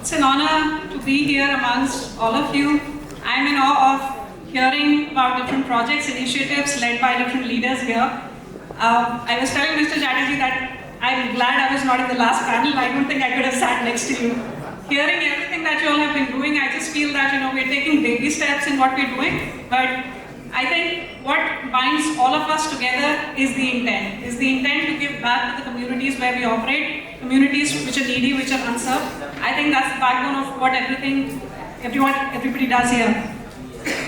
It's an honor to be here amongst all of you. I'm in awe of hearing about different projects, initiatives led by different leaders here. I was telling Mr. Chatterjee that I'm glad I was not in the last panel. I don't think I could have sat next to you. Hearing everything that you all have been doing, I just feel that we're taking baby steps in what we're doing. But I think what binds all of us together is the intent. Is the intent to give back to the communities where we operate, communities which are needy, which are unserved. I think that's the backbone of what everybody does here.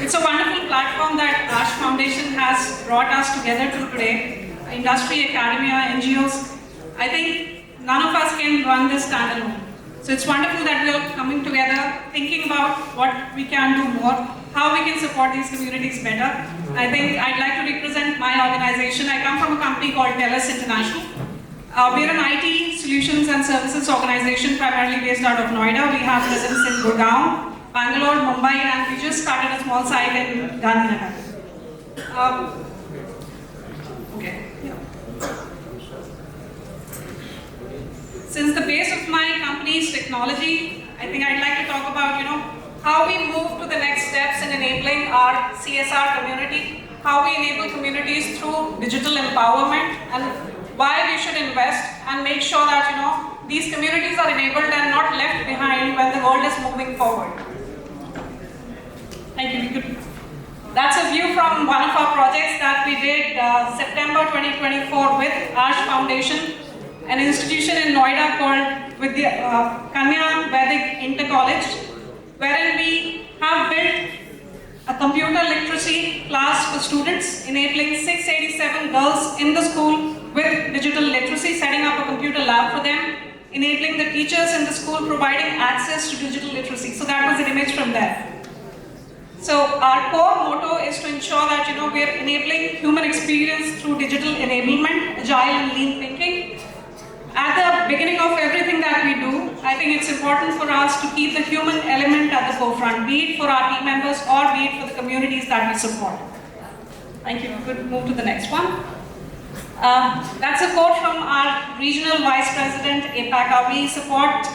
It's a wonderful platform that Ash Foundation has brought us together to today. Industry, academia, NGOs. I think none of us can run this standalone. So it's wonderful that we are coming together, thinking about what we can do more, how we can support these communities better. I think I'd like to represent my organization. I come from a company called TELUS International. We're an IT solutions and services organization primarily based out of Noida. We have presence in Gurgaon, Bangalore, Mumbai, and we just started a small site in Gandhinagar. Since the base of my company is technology, I think I'd like to talk about, how we move to the next steps in enabling our CSR community, how we enable communities through digital empowerment, and why we should invest and make sure that, these communities are enabled and not left behind when the world is moving forward. Thank you. That's a view from one of our projects that we did September 2024 with Ash Foundation, an institution in Noida called with the Kanya Vedic Inter College, wherein we have built a computer literacy class for students, enabling 687 girls in the school with digital literacy, setting up a computer lab for them, enabling the teachers in the school providing access to digital literacy. So that was an image from there. So our core motto is to ensure that we are enabling human experience through digital enablement, agile and lean thinking. At the beginning of everything that we do, I think it's important for us to keep the human element at the forefront, be it for our team members or be it for the communities that we support. Thank you. We could move to the next one. That's a quote from our regional vice president, APAC. We support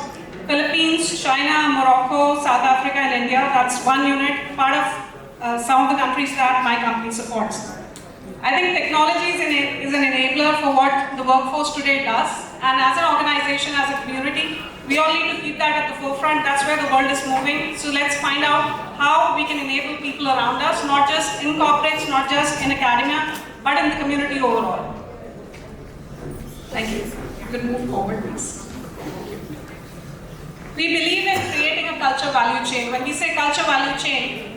Philippines, China, Morocco, South Africa, and India. That's one unit, part of some of the countries that my company supports. I think technology is an enabler for what the workforce today does. And as an organization, as a community, we all need to keep that at the forefront. That's where the world is moving. So let's find out how we can enable people around us, not just in corporates, not just in academia, but in the community overall. Thank you. You can move forward, please. We believe in creating a culture value chain. When we say culture value chain,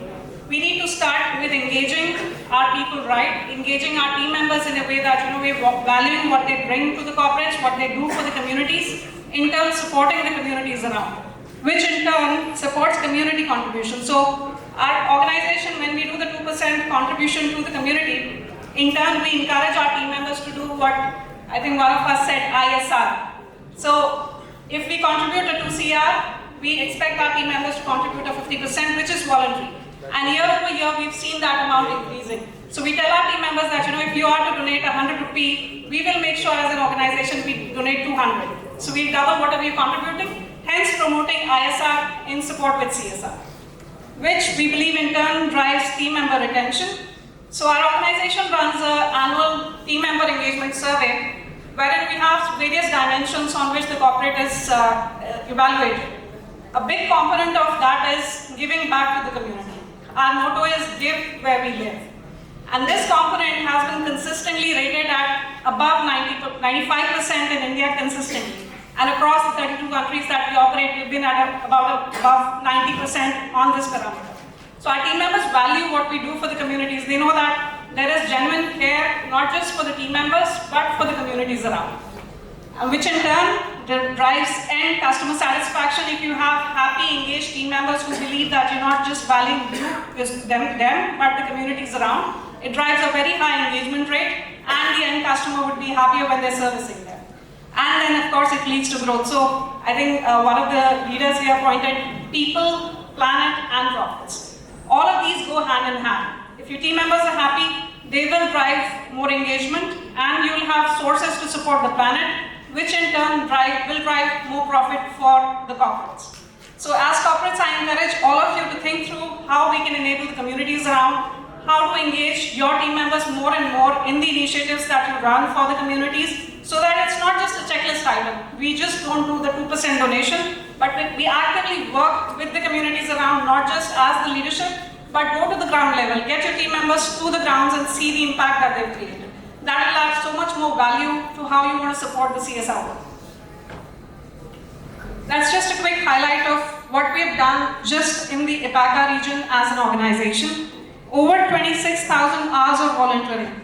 we need to start with engaging our people right, engaging our team members in a way that we're valuing what they bring to the corporates, what they do for the communities, in turn supporting the communities around, which in turn supports community contribution. So our organization, when we do the 2% contribution to the community, in turn we encourage our team members to do what I think one of us said, ISR. So if we contribute a 2 CR, we expect our team members to contribute a 50%, which is voluntary. And year over year, we've seen that amount increasing. So we tell our team members that, if you are to donate 100 rupee, we will make sure as an organization we donate 200. So we double whatever you're contributing, hence promoting ISR in support with CSR, which we believe in turn drives team member retention. So our organization runs an annual team member engagement survey, wherein we have various dimensions on which the corporate is evaluated. A big component of that is giving back to the community. Our motto is give where we live. And this component has been consistently rated at above 95% in India consistently. And across the 32 countries that we operate, we've been at about above 90% on this parameter. So our team members value what we do for the communities. They know that there is genuine care, not just for the team members, but for the communities around. Which in turn drives end customer satisfaction. If you have happy, engaged team members who believe that you're not just valuing them, but the communities around, it drives a very high engagement rate, and the end customer would be happier when they're servicing them. And then, of course, it leads to growth. So I think one of the leaders here pointed people, planet, and profits. All of these go hand in hand. If your team members are happy, they will drive more engagement, and you'll have sources to support the planet, which in turn will drive more profit for the corporates. So as corporates, I encourage all of you to think through how we can enable the communities around, how to engage your team members more and more in the initiatives that you run for the communities, so that it's not just a checklist item. We just don't do the 2% donation, but we actively work with the communities around, not just as the leadership, but go to the ground level, get your team members to the grounds and see the impact that they've created. That will add so much more value to how you want to support the CSR work. That's just a quick highlight of what we have done just in the EPACA region as an organization. Over 26,000 hours of volunteering.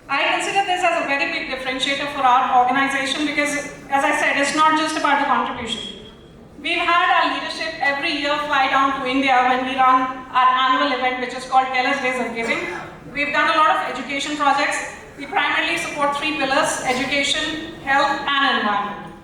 I consider this as a very big differentiator for our organization because, as I said, it's not just about the contribution. We've had our leadership every year fly down to India when we run our annual event, which is called TELUS Days of Giving. We've done a lot of education projects. We primarily support 3 pillars: education, health, and environment.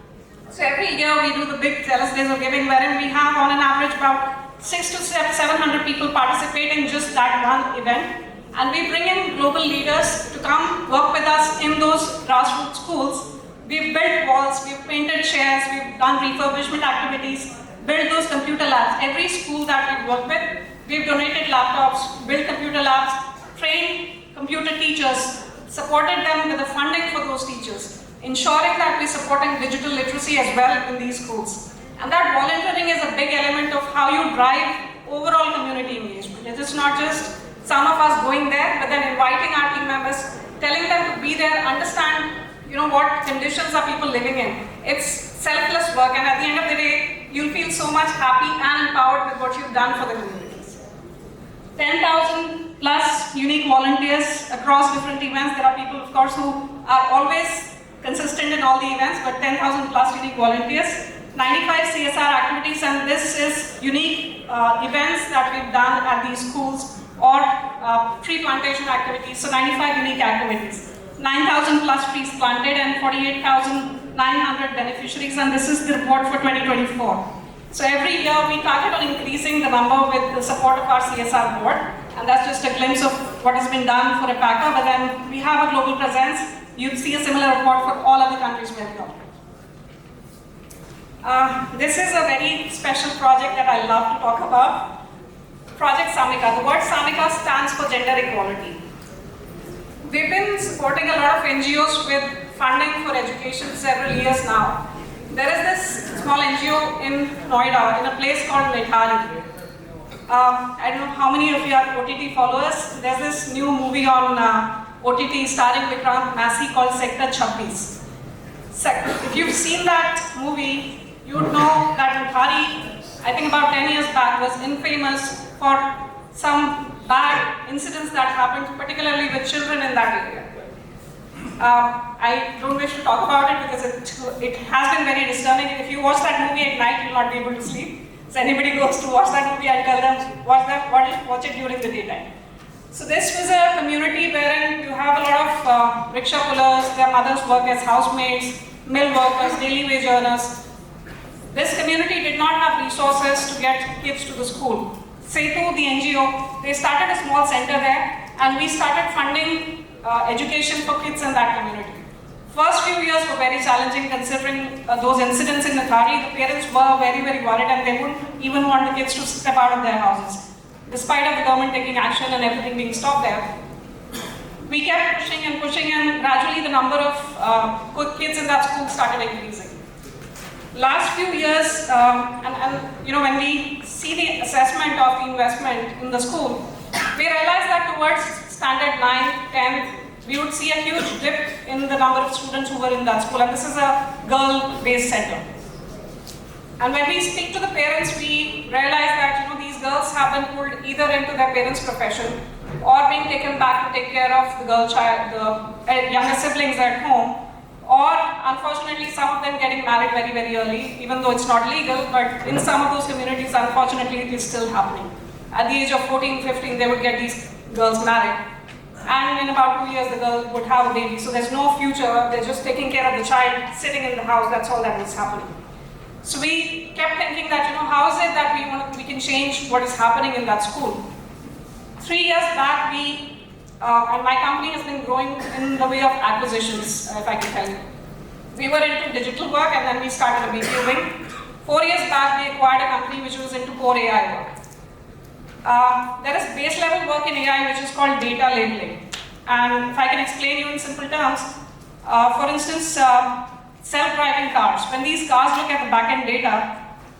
So every year we do the big TELUS Days of Giving, wherein we have on an average about 600 to 700 people participate in just that one event. And we bring in global leaders to come work with us in those grassroots schools. We've built walls, we've painted chairs, we've done refurbishment activities, built those computer labs. Every school that we've worked with, we've donated laptops, built computer labs, trained computer teachers, supported them with the funding for those teachers, ensuring that we're supporting digital literacy as well in these schools. And that volunteering is a big element of how you drive overall community engagement. It is not just some of us going there, but then inviting our team members, telling them to be there, understand, what conditions are people living in. It's selfless work, and at the end of the day, you'll feel so much happy and empowered with what you've done for the communities. 10,000 plus unique volunteers across different events. There are people, of course, who are always consistent in all the events, but 10,000 plus unique volunteers. 95 CSR activities, and this is unique events that we've done at these schools, or tree plantation activities, so 95 unique activities. 9,000 plus trees planted and 48,900 beneficiaries, and this is the report for 2024. So every year we target on increasing the number with the support of our CSR board, and that's just a glimpse of what has been done for EPACA, but then we have a global presence. You'll see a similar report for all other countries where we operate. This is a very special project that I love to talk about. Project Samika. The word Samika stands for gender equality. We've been supporting a lot of NGOs with funding for education for several years now. There is this small NGO in Noida, in a place called Nithari. I don't know how many of you are OTT followers. There's this new movie on OTT starring Vikrant Massey called Sector 26. If you've seen that movie, you would know that Nithari, I think about 10 years back, was infamous for some bad incidents that happened, particularly with children in that area. I don't wish to talk about it because it has been very disturbing. If you watch that movie at night, you'll not be able to sleep. So anybody goes to watch that movie, I tell them, watch it during the daytime. So this was a community wherein you have a lot of rickshaw pullers, their mothers work as housemaids, mill workers, daily wage earners. This community did not have resources to get kids to the school. Setu, the NGO, they started a small center there, and we started funding education for kids in that community. First few years were very challenging considering those incidents in Nithari. The parents were very, very worried, and they wouldn't even want the kids to step out of their houses, despite of the government taking action and everything being stopped there. We kept pushing, and gradually the number of kids in that school started increasing. Last few years, when we see the assessment of the investment in the school, we realized that towards standard 9th, 10th, we would see a huge dip in the number of students who were in that school, and this is a girl-based center. And when we speak to the parents, we realize that these girls have been pulled either into their parents' profession or being taken back to take care of the girl child, the younger siblings at home, or unfortunately some of them getting married very, very early, even though it's not legal, but in some of those communities, unfortunately, it is still happening. At the age of 14, 15, they would get these girls married. And in about 2 years, the girl would have a baby. So there's no future, they're just taking care of the child, sitting in the house, that's all that was happening. So we kept thinking that, how is it that we can change what is happening in that school? 3 years back, and my company has been growing in the way of acquisitions, if I can tell you. We were into digital work, and then we started a BPO wing. 4 years back, we acquired a company which was into core AI work. There is base level work in AI which is called data labeling. And if I can explain you in simple terms, for instance, self-driving cars. When these cars look at the back-end data,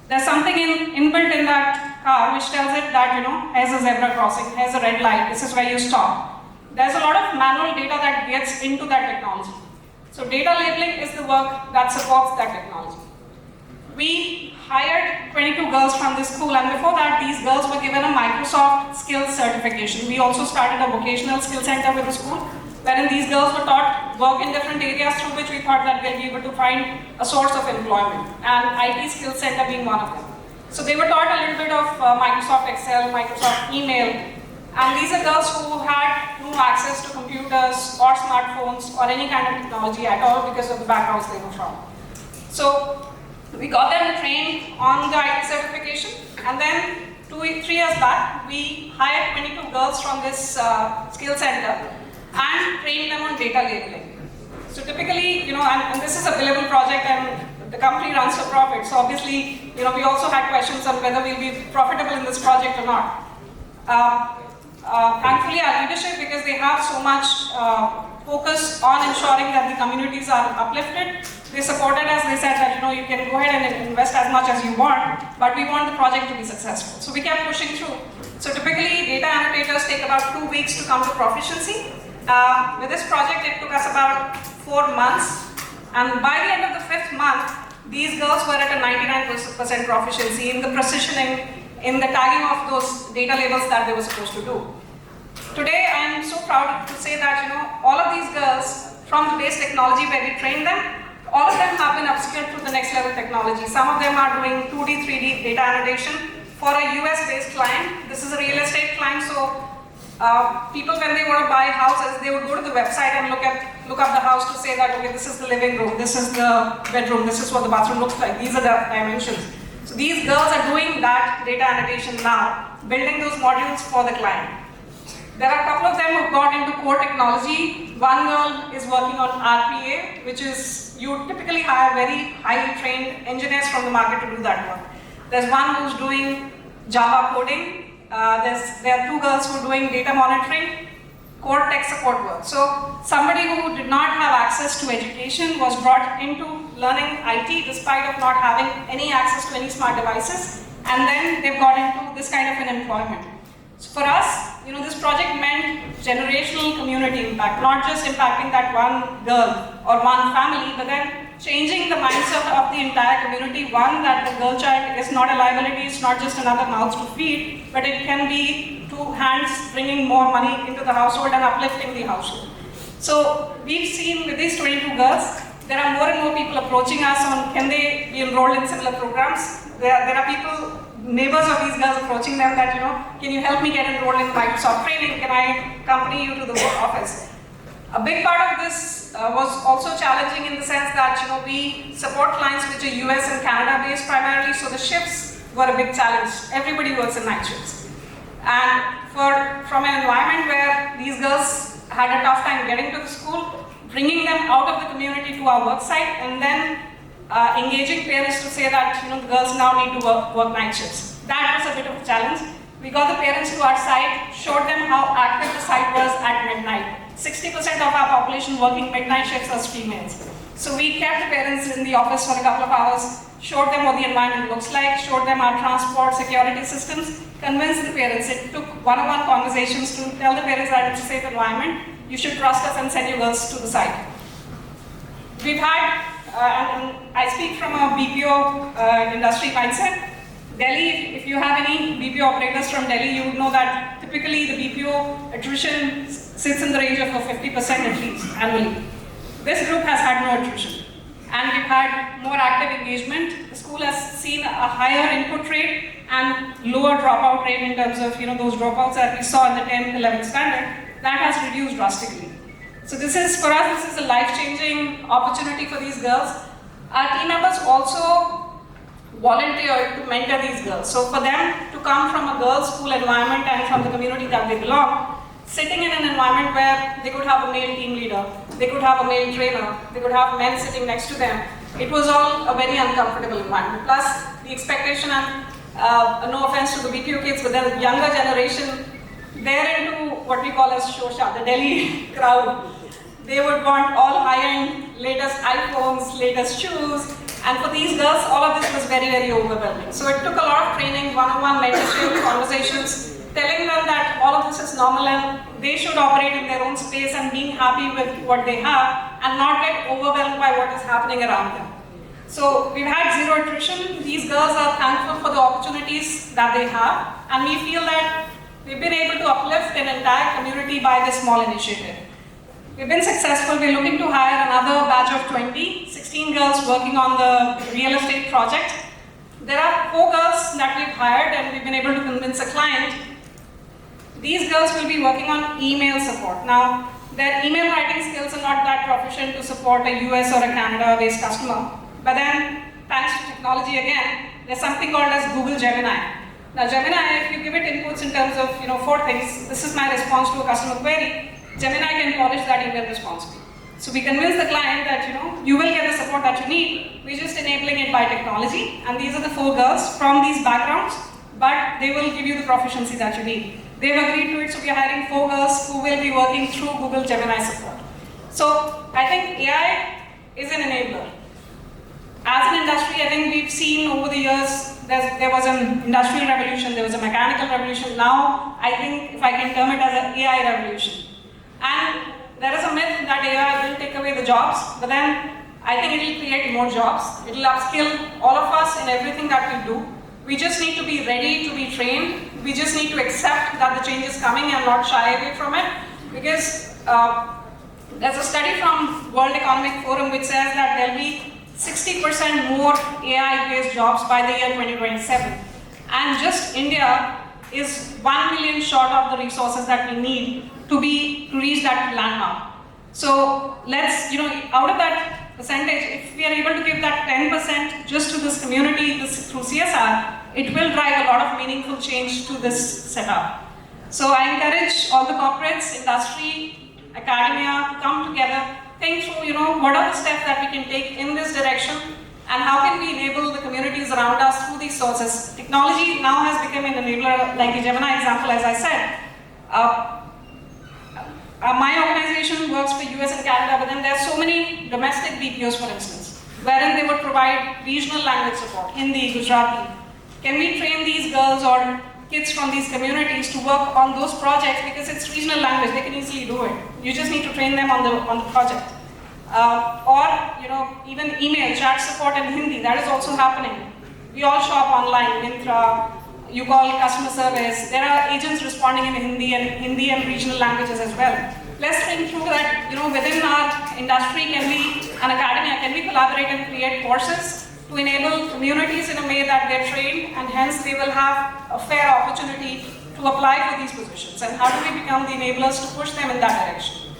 there's something inbuilt in that car which tells it that, here's a zebra crossing, here's a red light, this is where you stop. There's a lot of manual data that gets into that technology. So data labeling is the work that supports that technology. We hired 22 girls from this school, and before that, these girls were given a Microsoft Skills certification. We also started a vocational skill center with the school, wherein these girls were taught work in different areas through which we thought that they'll be able to find a source of employment, and IT Skills Center being one of them. So they were taught a little bit of Microsoft Excel, Microsoft Email, and these are girls who had no access to computers or smartphones or any kind of technology at all because of the backgrounds they were from. So we got them trained on the IT certification, and then 3 years back, we hired 22 girls from this skill center and trained them on data labeling. So typically, and this is a billable project and the company runs for profit. So obviously, we also had questions on whether we'll be profitable in this project or not. Thankfully, our leadership, because they have so much focus on ensuring that the communities are uplifted, they supported us. They said that you can go ahead and invest as much as you want, but we want the project to be successful. So we kept pushing through. So typically, data annotators take about 2 weeks to come to proficiency. With this project, it took us about 4 months, and by the end of the 5th month, these girls were at a 99% proficiency in the precisioning, in the tagging of those data labels that they were supposed to do. Today, I am so proud to say that all of these girls from the base technology where we trained them, all of them have been upskilled to the next level technology. Some of them are doing 2D, 3D data annotation for a US-based client. This is a real estate client, so people, when they want to buy houses, they would go to the website and look up the house to say that, okay, this is the living room, this is the bedroom, this is what the bathroom looks like, these are the dimensions. So these girls are doing that data annotation now, building those modules for the client. There are a couple of them who got into core technology. One girl is working on RPA, which is, you typically hire very highly trained engineers from the market to do that work. There's one who's doing Java coding. There are 2 girls who are doing data monitoring, core tech support work. So somebody who did not have access to education was brought into learning IT despite of not having any access to any smart devices, and then they've got into this kind of an employment. So for us, this project meant generational community impact, not just impacting that one girl or one family, but then changing the mindset of the entire community. One, that the girl child is not a liability, it's not just another mouth to feed, but it can be 2 hands bringing more money into the household and uplifting the household. So we've seen with these 22 girls, there are more and more people approaching us on can they be enrolled in similar programs. There are people, neighbors of these girls approaching them that, can you help me get enrolled in Microsoft training? Can I accompany you to the office? A big part of this was also challenging in the sense that, we support clients which are US and Canada based primarily, so the shifts were a big challenge. Everybody works in night shifts. And from an environment where these girls had a tough time getting to the school, bringing them out of the community to our work site, and then engaging parents to say that the girls now need to work night shifts. That was a bit of a challenge. We got the parents to our site, showed them how active the site was at midnight. 60% of our population working midnight shifts was females. So we kept the parents in the office for a couple of hours, showed them what the environment looks like, showed them our transport security systems, convinced the parents. It took one-on-one conversations to tell the parents that it's a safe environment, you should trust us and send your girls to the site. We've had, and I speak from a BPO industry mindset. Delhi, if you have any BPO operators from Delhi, you would know that typically the BPO attrition sits in the range of 50% at least annually. This group has had no attrition, and we've had more active engagement. The school has seen a higher input rate and lower dropout rate in terms of those dropouts that we saw in the 10th, 11th standard. That has reduced drastically. So this is, for us, this is a life-changing opportunity for these girls. Our team members also volunteered to mentor these girls. So for them to come from a girls' school environment and from the community that they belong, sitting in an environment where they could have a male team leader, they could have a male trainer, they could have men sitting next to them, it was all a very uncomfortable environment. Plus, the expectation, and no offense to the BPO kids, but the younger generation, they're into what we call as shosha, the Delhi crowd. They would want all high-end, latest iPhones, latest shoes, and for these girls, all of this was very, very overwhelming. So it took a lot of training, one-on-one mentorship, conversations, telling them that all of this is normal and they should operate in their own space and being happy with what they have and not get overwhelmed by what is happening around them. So we've had zero attrition. These girls are thankful for the opportunities that they have, and we feel that we've been able to uplift an entire community by this small initiative. We've been successful. We're looking to hire another batch of 16 girls working on the real estate project. There are 4 girls that we've hired and we've been able to convince a client. These girls will be working on email support. Now, their email writing skills are not that proficient to support a US or a Canada-based customer. But then, thanks to technology again, there's something called as Google Gemini. Now, Gemini, if you give it inputs in terms of 4 things, this is my response to a customer query, Gemini can polish that email response for you. So we convince the client that you will get the support that you need. We're just enabling it by technology, and these are the 4 girls from these backgrounds, but they will give you the proficiency that you need. They've agreed to it, so we are hiring 4 girls who will be working through Google Gemini support. So I think AI is an enabler. As an industry, I think we've seen over the years, there was an industrial revolution, there was a mechanical revolution. Now, I think if I can term it as an AI revolution. And there is a myth that AI will take away the jobs, but then I think it will create more jobs. It will upskill all of us in everything that we do. We just need to be ready to be trained. We just need to accept that the change is coming and not shy away from it. Because there's a study from World Economic Forum which says that there'll be 60% more AI-based jobs by the year 2027. And just India is 1 million short of the resources that we need to reach that landmark. So let's, out of that percentage, if we are able to give that 10% just to this community through CSR, it will drive a lot of meaningful change to this setup. So I encourage all the corporates, industry, academia to come together, think through, what are the steps that we can take in this direction, and how can we enable the communities around us through these sources. Technology now has become an enabler, like the Gemini example, as I said. My organization works for US and Canada, but then there are so many domestic BPOs, for instance, wherein they would provide regional language support, Hindi, Gujarati. Can we train these girls or kids from these communities to work on those projects because it's regional language, they can easily do it. You just need to train them on the project. Or even email, chat support in Hindi, that is also happening. We all shop online, Myntra, you call customer service, there are agents responding in Hindi and regional languages as well. Let's think through that, within our industry, and academia, can we collaborate and create courses to enable communities in a way that they're trained, and hence they will have a fair opportunity to apply for these positions. And how do we become the enablers to push them in that direction?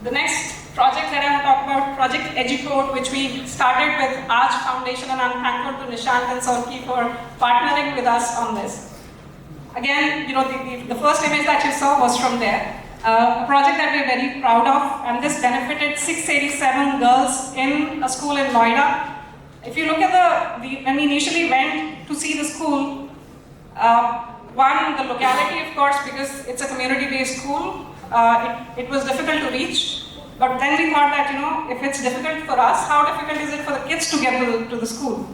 The next project that I want to talk about, Project Educode, which we started with Arch Foundation, and I'm thankful to Nishant and Saurki for partnering with us on this. Again, the first image that you saw was from there. A project that we're very proud of, and this benefited 687 girls in a school in Noida. If you look at when we initially went to see the school, one, the locality, of course, because it's a community-based school, it was difficult to reach. But then we thought that, if it's difficult for us, how difficult is it for the kids to get to the school?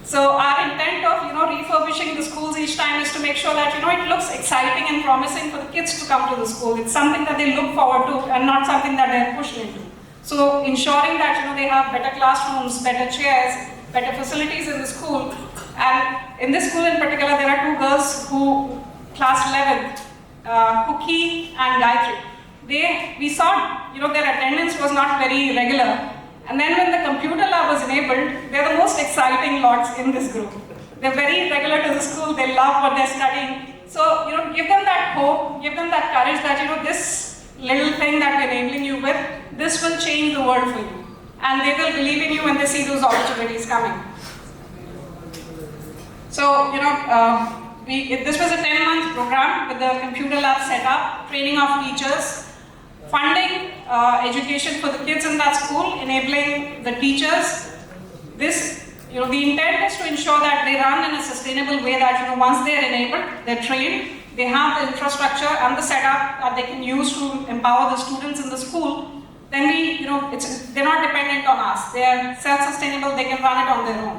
So our intent of, refurbishing the schools each time is to make sure that, it looks exciting and promising for the kids to come to the school. It's something that they look forward to and not something that they're pushed into. So ensuring that, they have better classrooms, better chairs, better facilities in the school. And in this school in particular, there are 2 girls who, class 11th, Kuki and Gayatri. We saw, their attendance was not very regular. And then when the computer lab was enabled, they're the most exciting lots in this group. They're very regular to the school, they love what they're studying. So, give them that hope, give them that courage that, this little thing that we're enabling you with, this will change the world for you. And they will believe in you when they see those opportunities coming. So, this was a 10-month program with the computer lab set up, training of teachers. funding education for the kids in that school, enabling the teachers. This, the intent is to ensure that they run in a sustainable way, that, once they're enabled, they're trained, they have the infrastructure and the setup that they can use to empower the students in the school, then they're not dependent on us. They're self-sustainable, they can run it on their own,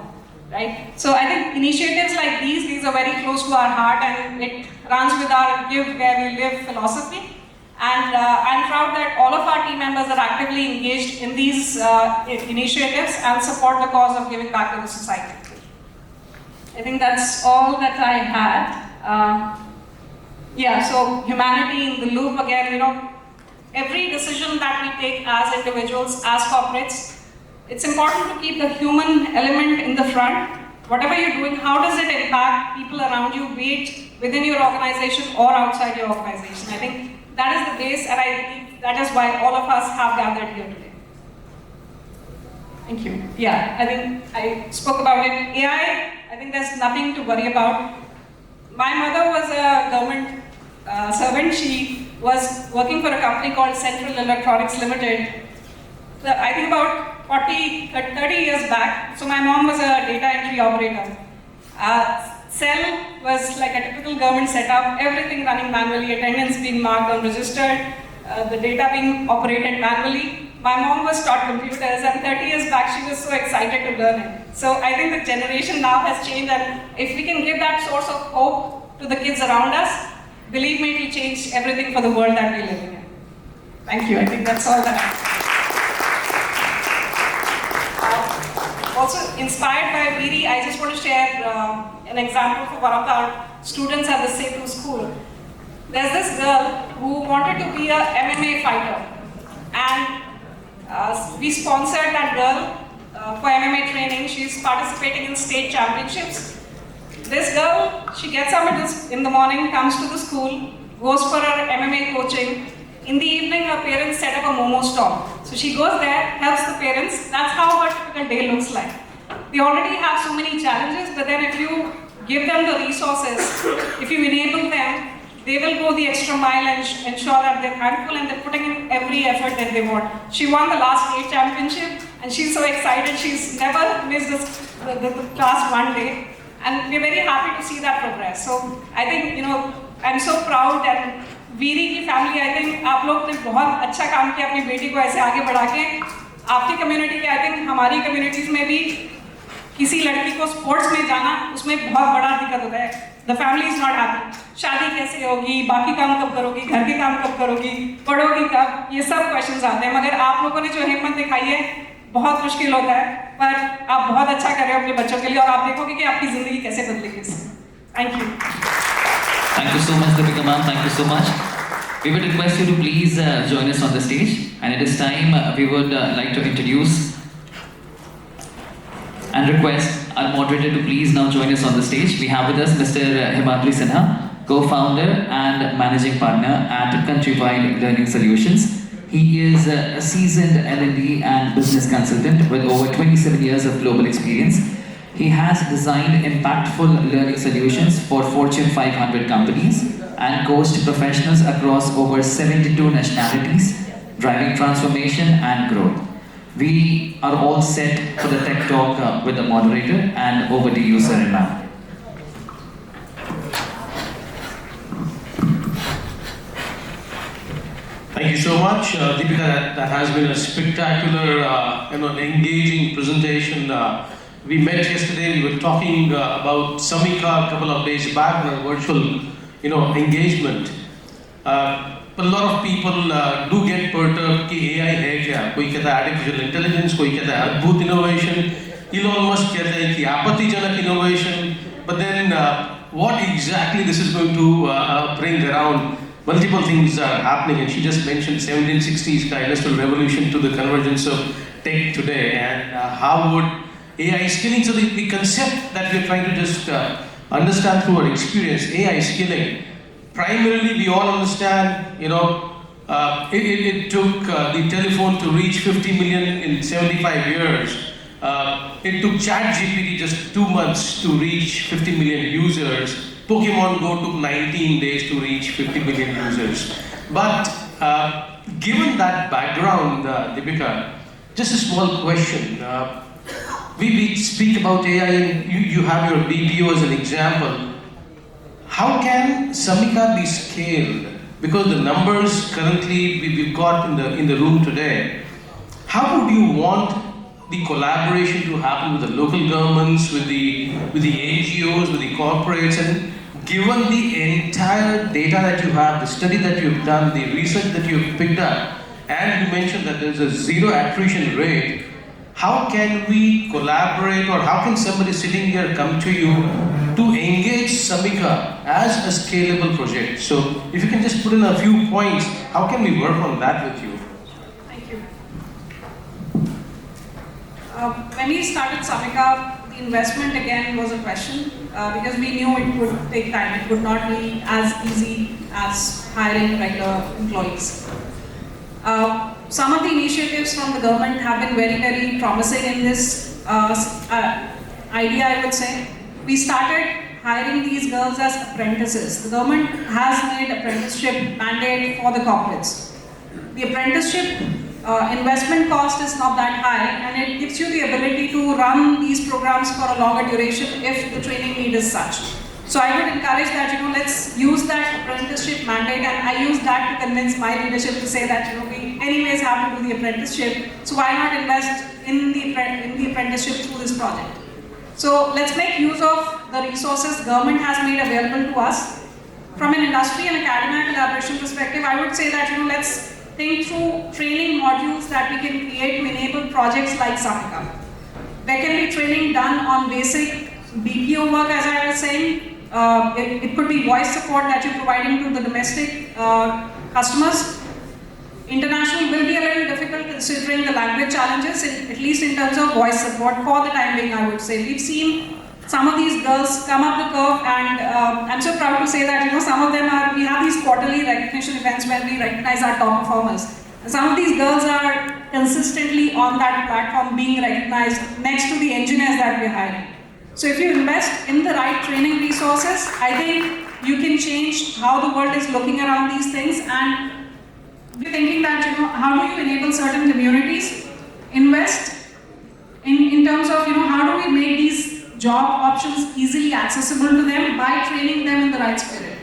right? So I think initiatives like these are very close to our heart, and it runs with our Give Where We Live philosophy. And I'm proud that all of our team members are actively engaged in these initiatives and support the cause of giving back to the society. I think that's all that I had. So humanity in the loop again, every decision that we take as individuals, as corporates, it's important to keep the human element in the front. Whatever you're doing, how does it impact people around you, be it within your organization or outside your organization? I think that is the base, and I believe that is why all of us have gathered here today. Thank you. Yeah, I think I spoke about it. AI, I think there's nothing to worry about. My mother was a government servant. She was working for a company called Central Electronics Limited. I think about 30 years back. So my mom was a data entry operator. Cell was like a typical government setup, everything running manually, attendance being marked on registered, the data being operated manually. My mom was taught computers, and 30 years back she was so excited to learn it. So I think the generation now has changed, and if we can give that source of hope to the kids around us, believe me, it will change everything for the world that we're living in. Thank you. I think that's all that I have. Also inspired by Veery, I just want to share an example for one of our students at the Setu school. There's this girl who wanted to be a MMA fighter, and we sponsored that girl for MMA training. She's participating in state championships. This girl, she gets up in the morning, comes to the school, goes for her MMA coaching. In the evening, her parents set up a momo stall. So she goes there, helps the parents. That's how her typical day looks like. They already have so many challenges, but then if you give them the resources, if you enable them, they will go the extra mile and ensure that they're thankful and they're putting in every effort that they want. She won the last state championship, and she's so excited. She's never missed the class one day. And we're very happy to see that progress. So I think, I'm so proud, and Veeri की family, I think आप लोग ने बहुत अच्छा काम किया अपनी बेटी को ऐसे आगे बढ़ा के. आपकी कम्युनिटी के, आई थिंक हमारी कम्युनिटीज में भी किसी लड़की को स्पोर्ट्स में जाना, उसमें बहुत बड़ा दिक्कत होता है. The family is not happy. शादी कैसे होगी, बाकी काम कब करोगी, घर के काम कब करोगी, पढ़ोगी कब, ये सब क्वेश्चंस आते हैं. मगर आप लोगों ने जो हिम्मत दिखाई है, बहुत मुश्किल होता है, पर आप बहुत अच्छा कर रहे हो अपने बच्चों के लिए, और आप देखोगे कि आपकी जिंदगी कैसे बदलेगी इससे. Thank you. Thank you so much, Deepika ma'am. Thank you so much. We would request you to please join us on the stage, and it is time we would like to introduce and request our moderator to please now join us on the stage. We have with us Mr. Himadri Sinha, co-founder and managing partner at Countrywide Learning Solutions. He is a seasoned L&D and business consultant with over 27 years of global experience. He has designed impactful learning solutions for Fortune 500 companies and coached professionals across over 72 nationalities, driving transformation and growth. We are all set for the tech talk with the moderator, and over to you, sir and ma'am. Thank you so much, Deepika. That has been a spectacular, engaging presentation. We met yesterday. We were talking about Samika a couple of days back in a virtual, engagement. But a lot of people do get perturbed कि AI है क्या? कोई कहता है artificial intelligence, कोई कहता है अद्भुत innovation. Elon Musk कहता है कि आपत्तिजनक innovation. But then, what exactly this is going to bring around? Multiple things are happening, and she just mentioned 1760s kind of industrial revolution to the convergence of tech today, and how would AI skilling, so the concept that we're trying to just understand through our experience, AI skilling, primarily we all understand, it took the telephone to reach 50 million in 75 years. It took ChatGPT just 2 months to reach 50 million users. Pokemon Go took 19 days to reach 50 million users. But given that background, Deepika, just a small question. We speak about AI and you have your BPO as an example. How can Samika be scaled? Because the numbers currently we've got in the room today, how would you want the collaboration to happen with the local governments, with the NGOs, with the corporates, and given the entire data that you have, the study that you've done, the research that you've picked up, and you mentioned that there's a zero attrition rate, how can we collaborate, or how can somebody sitting here come to you to engage Samika as a scalable project? So if you can just put in a few points, how can we work on that with you? Thank you. When we started Samika, the investment again was a question because we knew it would take time. It would not be as easy as hiring regular employees. Some of the initiatives from the government have been very, very promising in this idea, I would say. We started hiring these girls as apprentices. The government has made apprenticeship mandate for the corporates. The apprenticeship investment cost is not that high, and it gives you the ability to run these programs for a longer duration if the training need is such. So I would encourage that, let's use that apprenticeship mandate, and I use that to convince my leadership to say that, we anyways have to do the apprenticeship, so why not invest in the apprenticeship through this project? So let's make use of the resources government has made available to us. From an industry and academic collaboration perspective, I would say that, let's think through training modules that we can create to enable projects like Samika. There can be training done on basic BPO work, as I was saying. It could be voice support that you're providing to the domestic customers. International will be a little difficult considering the language challenges, at least in terms of voice support for the time being, I would say. We've seen some of these girls come up the curve, and I'm so proud to say that, some of them we have these quarterly recognition events where we recognize our top performers. And some of these girls are consistently on that platform being recognized next to the engineers that we're hiring. So if you invest in the right training resources, I think you can change how the world is looking around these things, and we're thinking that, how do you enable certain communities? Invest in terms of, how do we make these job options easily accessible to them by training them in the right spirit.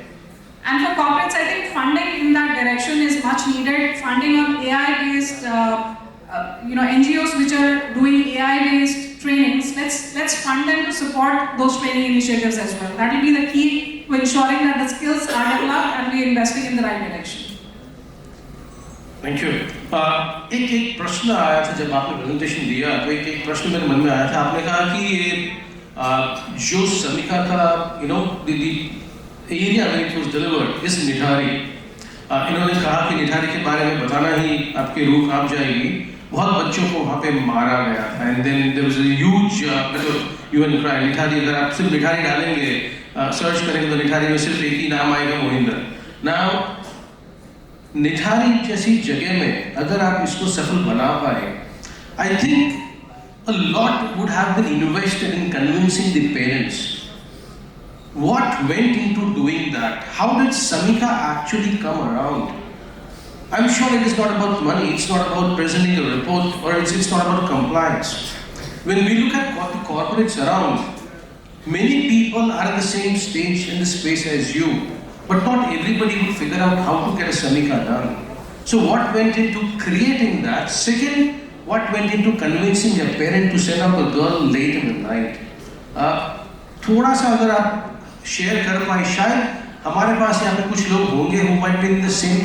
And for corporates, I think funding in that direction is much needed. Funding on AI-based, NGOs which are doing AI-based trainings, let's fund them to support those training initiatives as well. That will be the key to ensuring that the skills are developed and we are investing in the right direction. Thank you. एक प्रश्न आया था जब आपने presentation दिया, तो एक प्रश्न मेरे मन में आया था। आपने कहा कि ये जो समीका का the area where it was delivered is Nithari. इन्होंने कहा कि निठारी के बारे में बताना ही आपकी रूह कांप जाएगी। बहुत बच्चों को वहाँ पे मारा गया था, and then there was a huge hue and cry। Nithari, अगर आप सिर्फ निठारी डालेंगे, सर्च करेंगे तो निठारी में सिर्फ एक ही नाम आएगा, मोहिंदर। Now निठारी जैसी जगह में अगर आप इसको सफल बना पाए, I think a lot would have been invested in convincing the parents. What went into doing that? How did Samika actually come around? I'm sure it is not about money, it's not about presenting a report, or it's not about compliance. When we look at what the corporates around, many people are at the same stage in the space as you, but not everybody will figure out how to get a Samika done. So what went into creating that? Second, what went into convincing a parent to send up a girl late in the night? थोड़ा सा अगर आप share कर पाए, शायद हमारे पास यहाँ पे कुछ लोग होंगे who might be in the same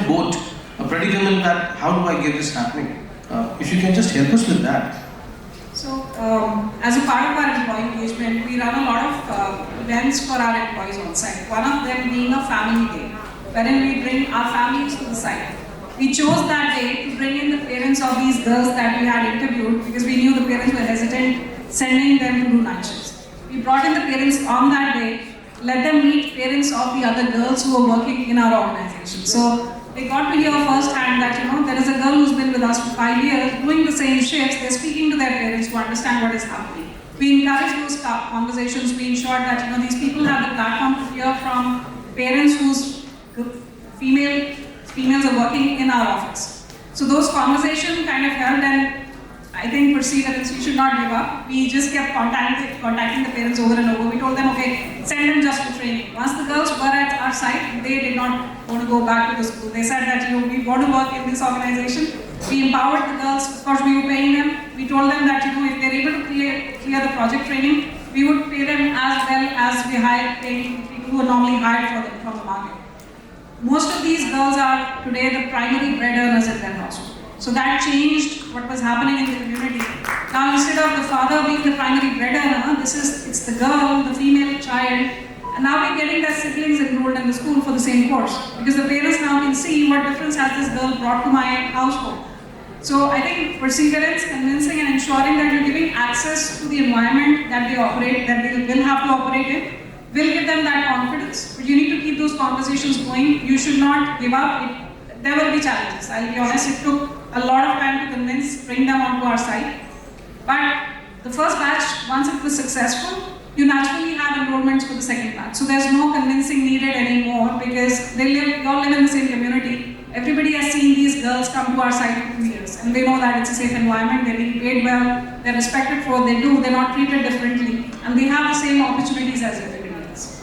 boat, a predicament that how do I get this happening? If you can just help us with that. So, as a part of our employee engagement, we run a lot of events for our employees on site. One of them being a family day, wherein we bring our families to the site. We chose that day to bring in the parents of these girls that we had interviewed because we knew the parents were hesitant sending them to do night shifts. We brought in the parents on that day, let them meet parents of the other girls who were working in our organization. So they got to hear firsthand that there is a girl who's been with us for 5 years doing the same shifts. They're speaking to their parents to understand what is happening. We encourage those conversations. We ensure that these people have the platform to hear from parents whose female females are working in our office. So those conversations kind of helped, and I think perseverance, you should not give up. We just kept contacting the parents over and over. We told them, okay, send them just for training. Once the girls were at our site, they did not want to go back to the school. They said that, we want to work in this organization. We empowered the girls. Of course, we were paying them. We told them that, if they're able to clear the project training, we would pay them as well as we hire people who are normally hired from the market. Most of these girls are today the primary bread earners in their household. So that changed what was happening in the community. Now instead of the father being the primary bread earner, it's the girl, the female child, and now we're getting their siblings enrolled in the school for the same course. Because the parents now can see what difference has this girl brought to my household. So I think perseverance, convincing and ensuring that you're giving access to the environment that they will have to operate in, will give them that confidence. But you need to keep those conversations going. You should not give up. There will be challenges. I'll be honest, it took a lot of time to bring them onto our site. But the first batch, once it was successful, you naturally have enrollments for the second batch. So there's no convincing needed anymore because they all live in the same community. Everybody has seen these girls come to our site for 2 years and they know that it's a safe environment, they're being paid well, they're respected for what they do, they're not treated differently, and they have the same opportunities as everybody else.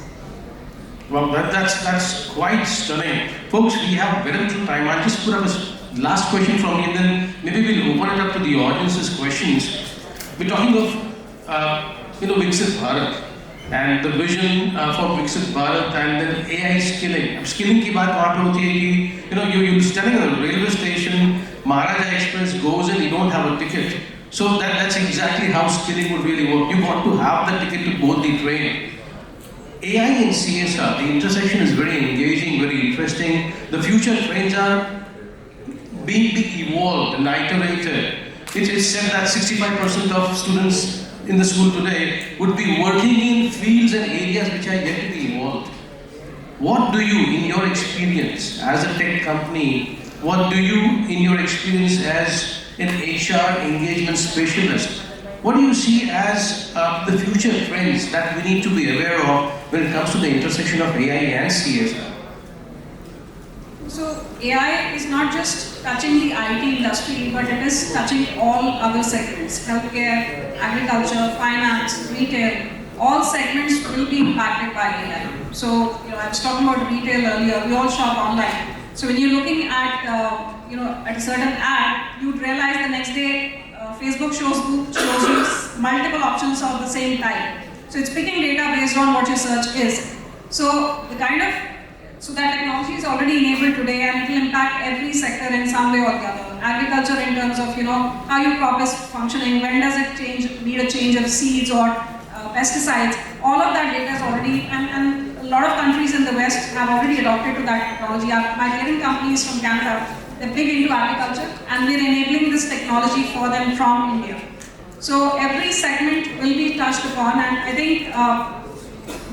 Well, that's quite stunning. Folks, we have very little time. I'll just put up a last question from me and then maybe we'll open it up to the audience's questions. We're talking of, Viksit Bharat and the vision for Viksit Bharat and then AI skilling. Skilling की बात वहाँ पे होती है कि, you're standing at a railway station, Maharaja Express goes and you don't have a ticket. So that's exactly how skilling would really work. You want to have the ticket to board the train. AI and CSR, the intersection is very engaging, very interesting. The future trends are being evolved and iterated. It's said that 65% of students in the school today would be working in fields and areas which are yet to be evolved. What do you, in your experience as a tech company, what do you, in your experience as an HR engagement specialist, what do you see as the future trends that we need to be aware of when it comes to the intersection of AI and CSR? So AI is not just touching the IT industry, but it is touching all other segments: healthcare, agriculture, finance, retail. All segments will be impacted by AI. So I was talking about retail earlier. We all shop online. So when you're looking at at a certain ad, you'd realize the next day Facebook shows you multiple options of the same type. So it's picking data based on what your search is. So that technology is already enabled today and it will impact every sector in some way or the other. Agriculture in terms of how your crop is functioning, when does it need a change of seeds or pesticides. All of that data is already, and a lot of countries in the West have already adopted to that technology. My parent company is from Canada. They're big into agriculture and we're enabling this technology for them from India. So every segment will be touched upon, and I think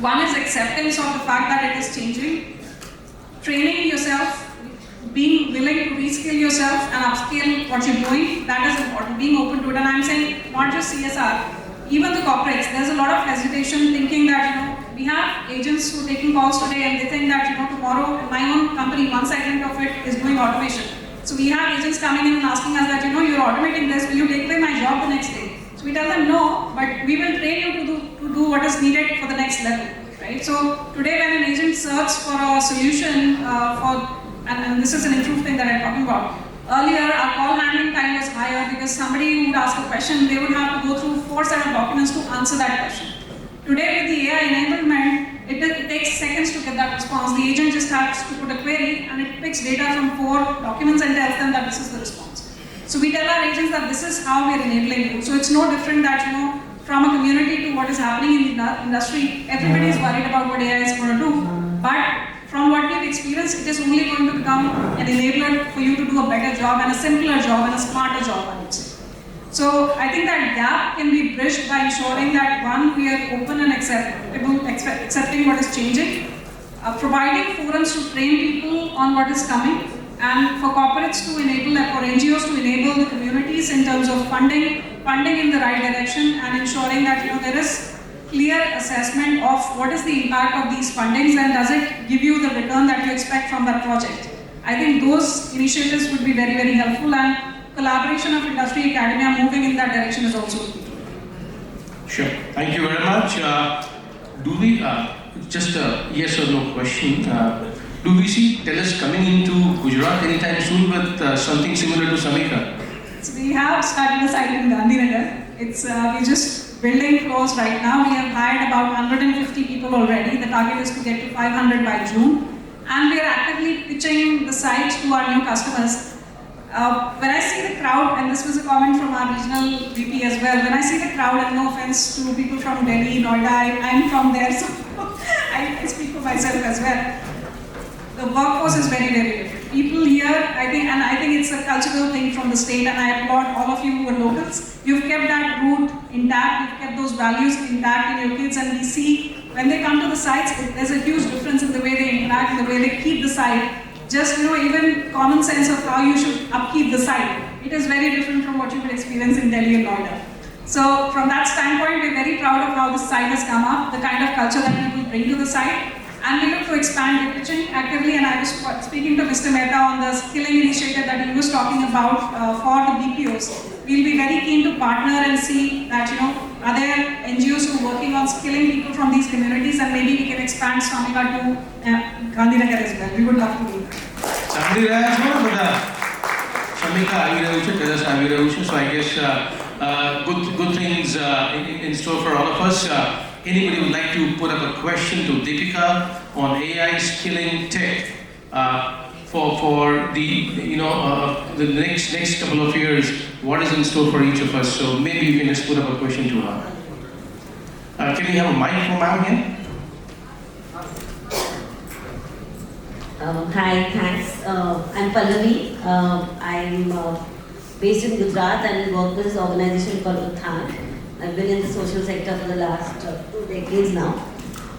one is acceptance of the fact that it is changing. Training yourself, being willing to reskill yourself and upskill what you're doing, that is important. Being open to it, and I'm saying not just CSR, even the corporates. There's a lot of hesitation thinking that we have agents who are taking calls today and they think that tomorrow my own company, one segment of it is doing automation. So we have agents coming in and asking us that you're automating this, will you take away my job the next day? So we tell them no, but we will train you to do what is needed for the next level. Right? So today when an agent searches for a solution and this is an improved thing that I'm talking about. Earlier our call handling time was higher because somebody would ask a question, they would have to go through 4 set of documents to answer that question. Today with the AI enablement, it takes seconds to get that response. The agent just has to put a query and it picks data from 4 documents and tells them that this is the response. So we tell our agents that this is how we are enabling you. So it's no different that from a community to what is happening in the industry, everybody is worried about what AI is going to do. But from what we've experienced, it is only going to become an enabler for you to do a better job and a simpler job and a smarter job, I would say. So I think that gap can be bridged by ensuring that one, we are open and accepting what is changing, providing forums to train people on what is coming, and for corporates to enable, for NGOs to enable the communities in terms of funding in the right direction and ensuring that there is clear assessment of what is the impact of these fundings and does it give you the return that you expect from that project. I think those initiatives would be very, very helpful, and collaboration of industry academia moving in that direction is also key. Sure. Thank you very much. Do we, just a yes or no question, do we see TELUS coming into Gujarat anytime soon with something similar to Samika? So we have started a site in Gandhinagar. We're just building floors right now. We have hired about 150 people already. The target is to get to 500 by June. And we are actively pitching the site to our new customers. When I see the crowd, and this was a comment from our regional VP as well, when I see the crowd, and no offense to people from Delhi, Noida, I'm from there, so I speak for myself as well. The workforce is very, very different. People here, I think it's a cultural thing from the state, and I applaud all of you who are locals. You've kept that root intact, you've kept those values intact in your kids, and we see when they come to the sites, there's a huge difference in the way they interact, the way they keep the site. Just, even common sense of how you should upkeep the site. It is very different from what you would experience in Delhi and Noida. So from that standpoint, we're very proud of how the site has come up, the kind of culture that people bring to the site. And we look to expand the pitching actively, and I was speaking to Mr. Mehta on the skilling initiative that he was talking about for the BPOs. We'll be very keen to partner and see that, are there NGOs who are working on skilling people from these communities, and maybe we can expand Samika to Gandhinagar as well. We would love to do that. So I guess good things in store for all of us. Anybody would like to put up a question to Deepika on AI skilling tech for the next couple of years? What is in store for each of us? So maybe you can just put up a question to her. Can we have a mic for ma'am here? Hi, thanks. I'm Pallavi. I'm based in Gujarat and work with this organization called Uthan. I've been in the social sector for the last 2 decades now.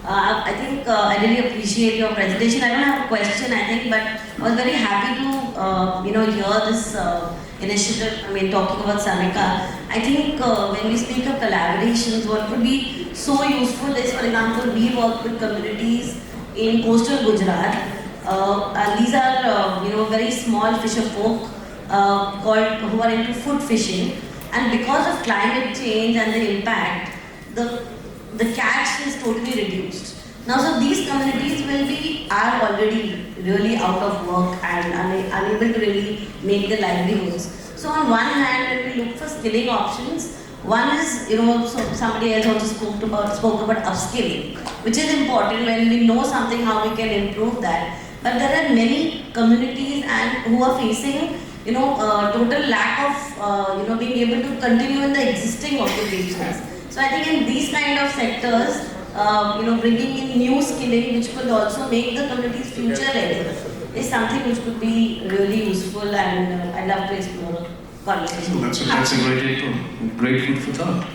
I think I really appreciate your presentation. I don't have a question, I think, but I was very happy to hear this initiative. Talking about Samika. I think when we speak of collaborations, what would be so useful is, for example, we work with communities in coastal Gujarat. And these are very small fisher folk who are into food fishing. And because of climate change and the impact, the catch is totally reduced. Now, so these communities are already really out of work and unable to really make their livelihoods. So on one hand, when we look for skilling options, one is, so somebody else also spoke about upskilling, which is important. When we know something, how we can improve that. But there are many communities who are facing total lack of being able to continue in the existing occupations. So I think in these kind of sectors, bringing in new skilling, which could also make the communities future ready, is something which could be really useful, and I'd love to explore conversation. That's a great food for thought.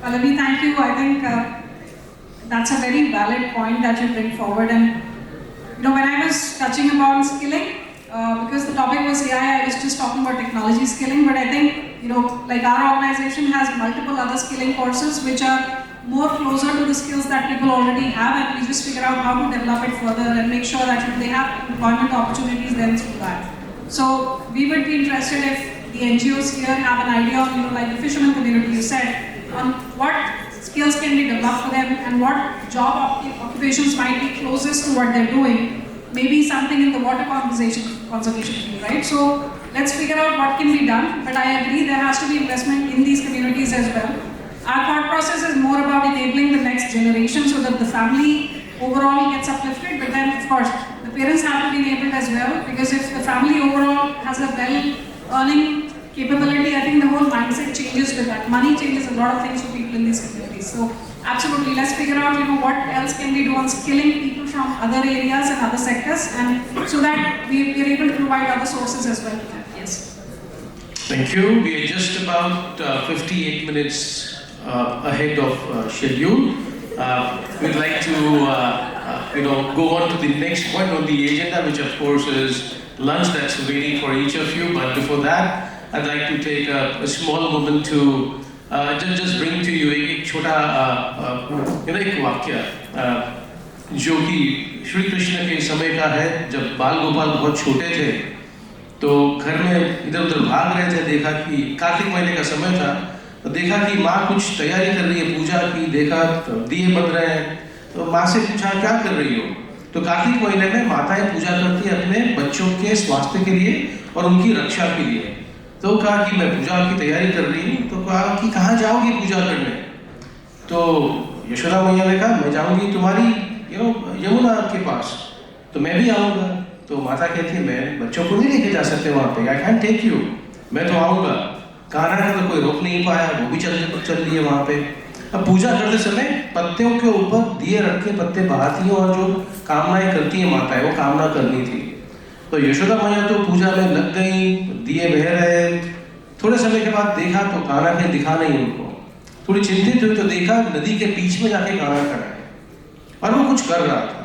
Pallavi, thank you. I think that's a very valid point that you bring forward. And when I was touching upon skilling, because the topic was AI, I was just talking about technology skilling, but I think, like our organization has multiple other skilling courses which are more closer to the skills that people already have, and we just figure out how to develop it further and make sure that they have employment opportunities then through that. So we would be interested if the NGOs here have an idea on, like the fisherman community you said, on what skills can be developed for them and what job occupations might be closest to what they're doing. Maybe something in the water conservation field, right? So let's figure out what can be done, but I agree there has to be investment in these communities as well. Our thought process is more about enabling the next generation so that the family overall gets uplifted, but then of course the parents have to be enabled as well, because if the family overall has a well-earning capability, I think the whole mindset changes with that. Money changes a lot of things for people in these communities. So absolutely, let's figure out what else can we do on skilling people from other areas and other sectors, and so that we are able to provide other sources as well. Yes. Thank you. We are just about 58 minutes ahead of schedule. We'd like to go on to the next point on the agenda, which of course is lunch that's waiting for each of you. But before that, I'd like to take a small moment to just bring to you एक छोटा एक वाक्य जो कि श्री कृष्ण के समय का है, जब बाल गोपाल बहुत छोटे थे तो घर में इधर उधर भाग रहे थे। देखा कि कार्तिक महीने का समय था, तो देखा कि माँ कुछ तैयारी कर रही है पूजा की। देखा तो दिए बन रहे हैं, तो माँ से पूछा क्या कर रही हो। तो कार्तिक महीने में माताएं पूजा करती है अपने बच्चों के स्वास्थ्य के लिए और उनकी रक्षा के लिए। तो कहा कि मैं पूजा की तैयारी कर रही हूँ। तो कहा कि कहाँ जाओगी पूजा करने। तो यशोदा मैया ने कहा मैं जाऊंगी तुम्हारी यमुना के पास, तो मैं भी आऊँगा। तो माता कहती है मैं बच्चों को नहीं लेके जा सकते वहाँ पे, आई कैन टेक यू, मैं तो आऊँगा। कान्हा का तो कोई रोक नहीं पाया, वो भी चल लिए वहाँ पे। अब पूजा करते समय पत्तों के ऊपर दिए रख के पत्ते बहाती हैं और जो कामनाएं करती हैं माताएं, वो कामना करनी थी। तो यशोदा मैया तो पूजा में लग गई, दिए बह रहे। थोड़े समय के बाद देखा तो कान्हा के दिखा नहीं उनको। थोड़ी चिंतित हुई तो देखा नदी के बीच में जाके कान्हा खड़ा है और वो कुछ कर रहा था।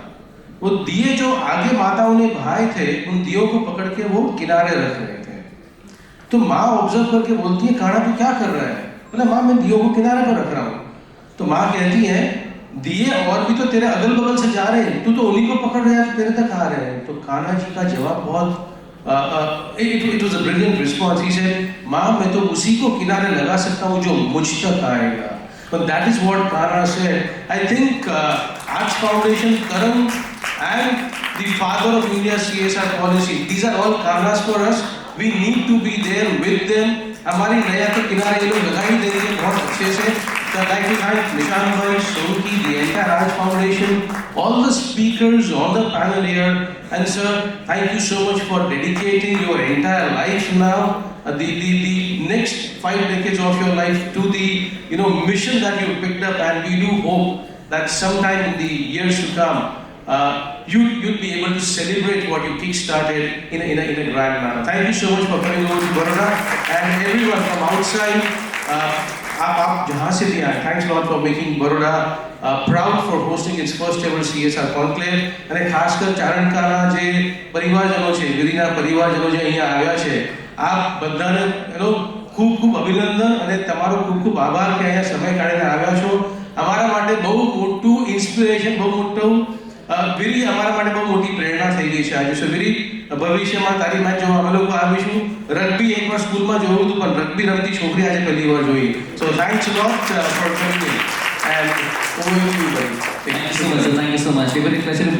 वो दिए जो आगे माताओं ने बहाए थे, उन दियों को पकड़ के वो किनारे रख रहे थे। तो माँ ऑब्जर्व करके बोलती है कान्हा तू क्या कर रहा है। बोला माँ मैं दियों को किनारे पर रख रहा हूँ। तो माँ कहती है दिए और भी तो तेरे अगल बगल से जा रहे हैं, तू तो उन्हीं को पकड़ रहा है, तो तेरे तक आ रहे हैं। तो कान्हा जी का जवाब बहुत it was a brilliant response. He said, माँ मैं तो उसी को किनारे लगा सकता हूँ जो मुझ तक आएगा। But that is what Kanha said. I think Arts Foundation, Karan, and the father of India's CSR policy, these are all Kanhas for us. We need to be there with them. हमारी नया के किनारे ये लोग लगा ही देंगे बहुत अच्छे से। So I'd like to thank Nishan Bhai, Sonki, the entire Arts Foundation, all the speakers on the panel here. And sir, thank you so much for dedicating your entire life now, the next 5 decades of your life to the mission that you picked up. And we do hope that sometime in the years to come, you'd be able to celebrate what you kick-started in a grand manner. Thank you so much for coming over to Baroda, and everyone from outside. आप जहाँ से भी आए, thanks a lot for making Baroda proud for hosting its first ever CSR conclave. અને ખાસ કર ચારણ કાના જે પરિવારજનો છે, વિધિના પરિવારજનો જે અહીંયા આવ્યા છે, આપ બધાને ખૂબ ખૂબ અભિનંદન અને તમારો ખૂબ ખૂબ આભાર કે અહીંયા સમય કાઢીને આવ્યા છો. અમારા માટે બહુ મોટું ઇન્સ્પિરેશન, બહુ મોટું વીરી અમારા માટે બહુ મોટી પ્રેરણા થઈ ગઈ છે આજે. સો વીરી ભવિષ્યમાં તારી મેચ જોવા અમે લોકો આવીશું. રગ્બી એકવાર સ્કૂલમાં જોયું હતું, પણ રગ્બી રમતી છોકરી આજે પહેલી વાર જોઈ. સો thanks a lot four coming and over to you. Thank you so much. Thank you so much. We were requested to please